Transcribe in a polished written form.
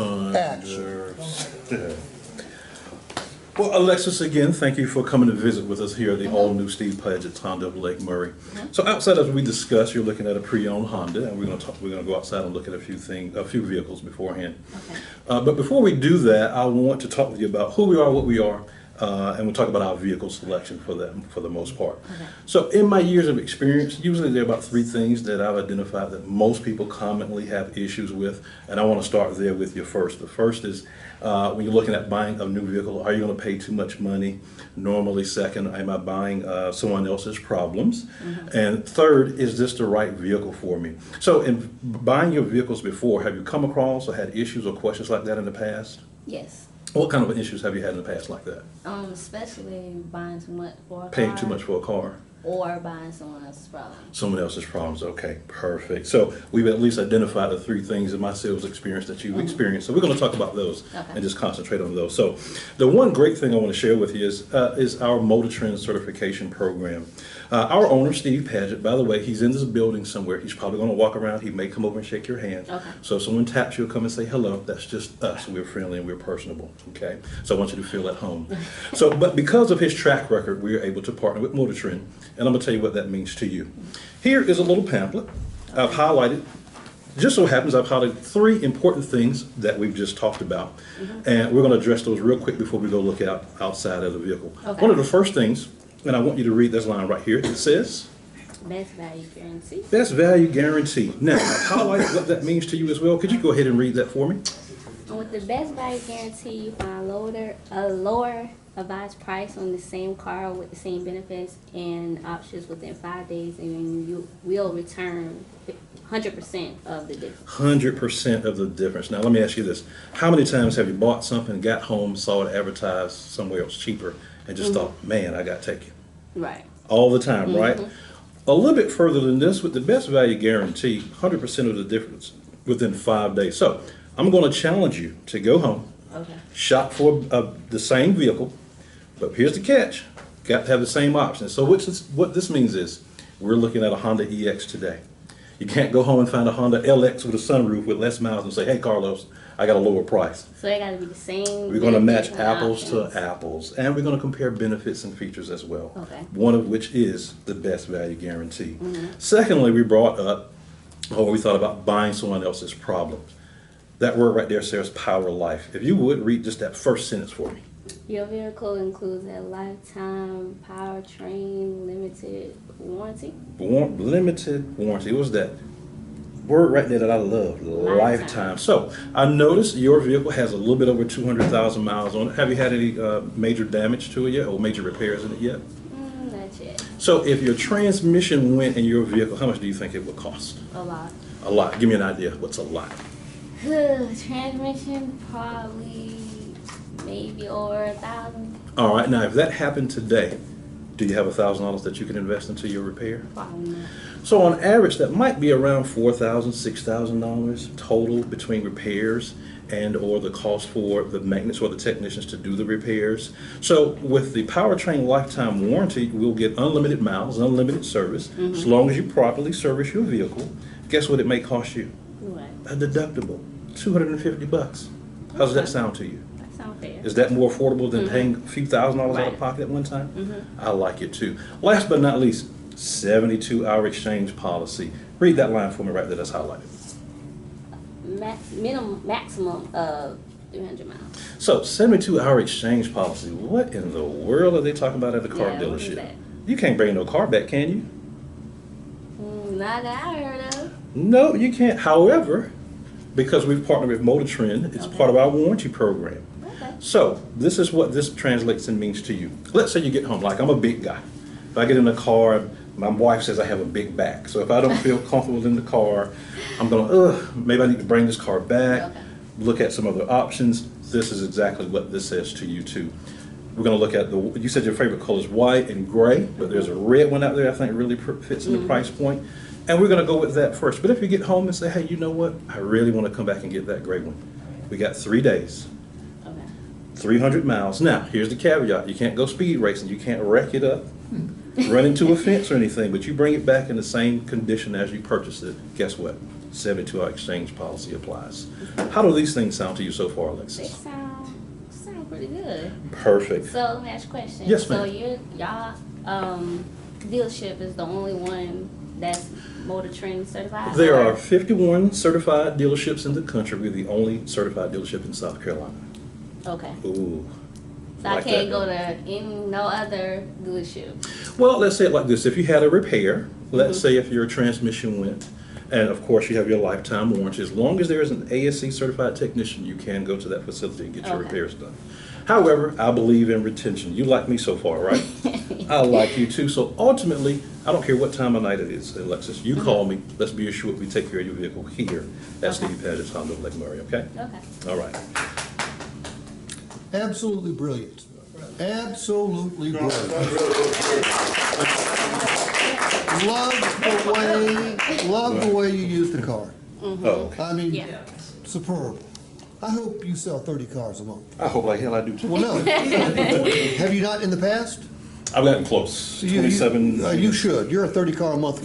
Understood. Well, Alexis, again, thank you for coming to visit with us here at the all-new Steve Pledge at Honda of Lake Murray. So outside, as we discussed, you're looking at a pre-owned Honda, and we're going to go outside and look at a few vehicles beforehand. But before we do that, I want to talk with you about who we are, what we are, and we'll talk about our vehicle selection for the most part. So in my years of experience, usually there are about three things that I've identified that most people commonly have issues with, and I want to start there with you first. The first is when you're looking at buying a new vehicle, are you going to pay too much money? Normally, second, am I buying someone else's problems? And third, is this the right vehicle for me? So in buying your vehicles before, have you come across or had issues or questions like that in the past? Yes. What kind of issues have you had in the past like that? Especially buying too much for a car. Paying too much for a car. Or buying someone else's problems. Someone else's problems. Okay, perfect. So we've at least identified the three things in my sales experience that you've experienced. So we're going to talk about those and just concentrate on those. So the one great thing I want to share with you is our Powertrain certification program. Our owner, Steve Paget, by the way, he's in this building somewhere. He's probably going to walk around. He may come over and shake your hand. So if someone taps you, come and say hello. That's just us. We're friendly and we're personable. Okay. So I want you to feel at home. But because of his track record, we're able to partner with Powertrain. And I'm going to tell you what that means to you. Here is a little pamphlet I've highlighted. Just so happens I've highlighted three important things that we've just talked about. And we're going to address those real quick before we go look outside of the vehicle. One of the first things, and I want you to read this line right here. It says, Best value guarantee. Best value guarantee. Now, I've highlighted what that means to you as well. Could you go ahead and read that for me? With the best value guarantee, you find a lower advised price on the same car with the same benefits and options within 5 days, and you will return 100% of the difference. 100% of the difference. Now, let me ask you this. How many times have you bought something, got home, saw it advertised somewhere else cheaper, and just thought, man, I got to take it? Right. All the time, right? A little bit further than this, with the best value guarantee, 100% of the difference within 5 days. So I'm going to challenge you to go home, shop for the same vehicle, but here's the catch. Got to have the same options. So what this means is we're looking at a Honda EX today. You can't go home and find a Honda LX with a sunroof with less miles and say, hey, Carlos, I got a lower price. So they got to be the same. We're going to match apples to apples, and we're going to compare benefits and features as well. One of which is the best value guarantee. Secondly, we brought up, we thought about buying someone else's problems. That word right there says power life. If you would, read just that first sentence for me. Your vehicle includes a lifetime powertrain limited warranty. Limited warranty. What was that word right there that I love? Lifetime. So I noticed your vehicle has a little bit over 200,000 miles on it. Have you had any major damage to it yet, or major repairs in it yet? Not yet. So if your transmission went in your vehicle, how much do you think it would cost? A lot. A lot. Give me an idea. What's a lot? Transmission, probably maybe over 1,000. All right. Now, if that happened today, do you have $1,000 that you can invest into your repair? Probably not. So on average, that might be around $4,000, $6,000 total between repairs and or the cost for the maintenance or the technicians to do the repairs. So with the Powertrain lifetime warranty, we'll get unlimited miles, unlimited service, as long as you properly service your vehicle. Guess what it may cost you? What? A deductible, $250. How does that sound to you? That sounds fair. Is that more affordable than paying a few $1,000s out of pocket at one time? I like it too. Last but not least, 72-hour exchange policy. Read that line for me right there that's highlighted. Maximum of 300 miles. So 72-hour exchange policy. What in the world are they talking about at the car dealership? You can't bring no car back, can you? Not that I heard of. No, you can't. However, because we've partnered with Powertrain, it's part of our warranty program. So this is what this translates and means to you. Let's say you get home, like I'm a big guy. If I get in the car, my wife says I have a big back. So if I don't feel comfortable in the car, I'm going, maybe I need to bring this car back, look at some other options. This is exactly what this says to you too. We're going to look at you said your favorite color is white and gray, but there's a red one out there I think really fits in the price point. And we're going to go with that first. But if you get home and say, hey, you know what? I really want to come back and get that gray one. We got 3 days. 300 miles. Now, here's the caveat. You can't go speed racing. You can't wreck it up, run into a fence or anything, but you bring it back in the same condition as you purchased it. Guess what? 72-hour exchange policy applies. How do these things sound to you so far, They Alexis? sound pretty good. Perfect. So let me ask you a question. Yes, So ma'am. y'all dealership is the only one that's motor training certified? There or- are 51 certified dealerships in the country. We're the only certified dealership in South Carolina. Okay. Ooh. So I like can't that. go to any no other dealership. Well, let's say it like this. If you had a repair, let's say if your transmission went, and of course you have your lifetime warranty, as long as there is an ASC certified technician, you can go to that facility and get your Okay. repairs done. However, I believe in retention. You like me so far, right? I like you too. So ultimately, I don't care what time of night it is, Alexis, you call me. Let's be assured we take care of your vehicle here at Okay. Steve Paget's Honda of Lake Murray, okay? Okay. All right. Absolutely brilliant. Absolutely brilliant. Love the way you use the car. Oh, okay. I mean, Yeah. superb. I hope you sell 30 cars a month. I hope like hell I do too. Well, no. Have you not in the past? I've gotten close. You 27. should. You're a 30 car a month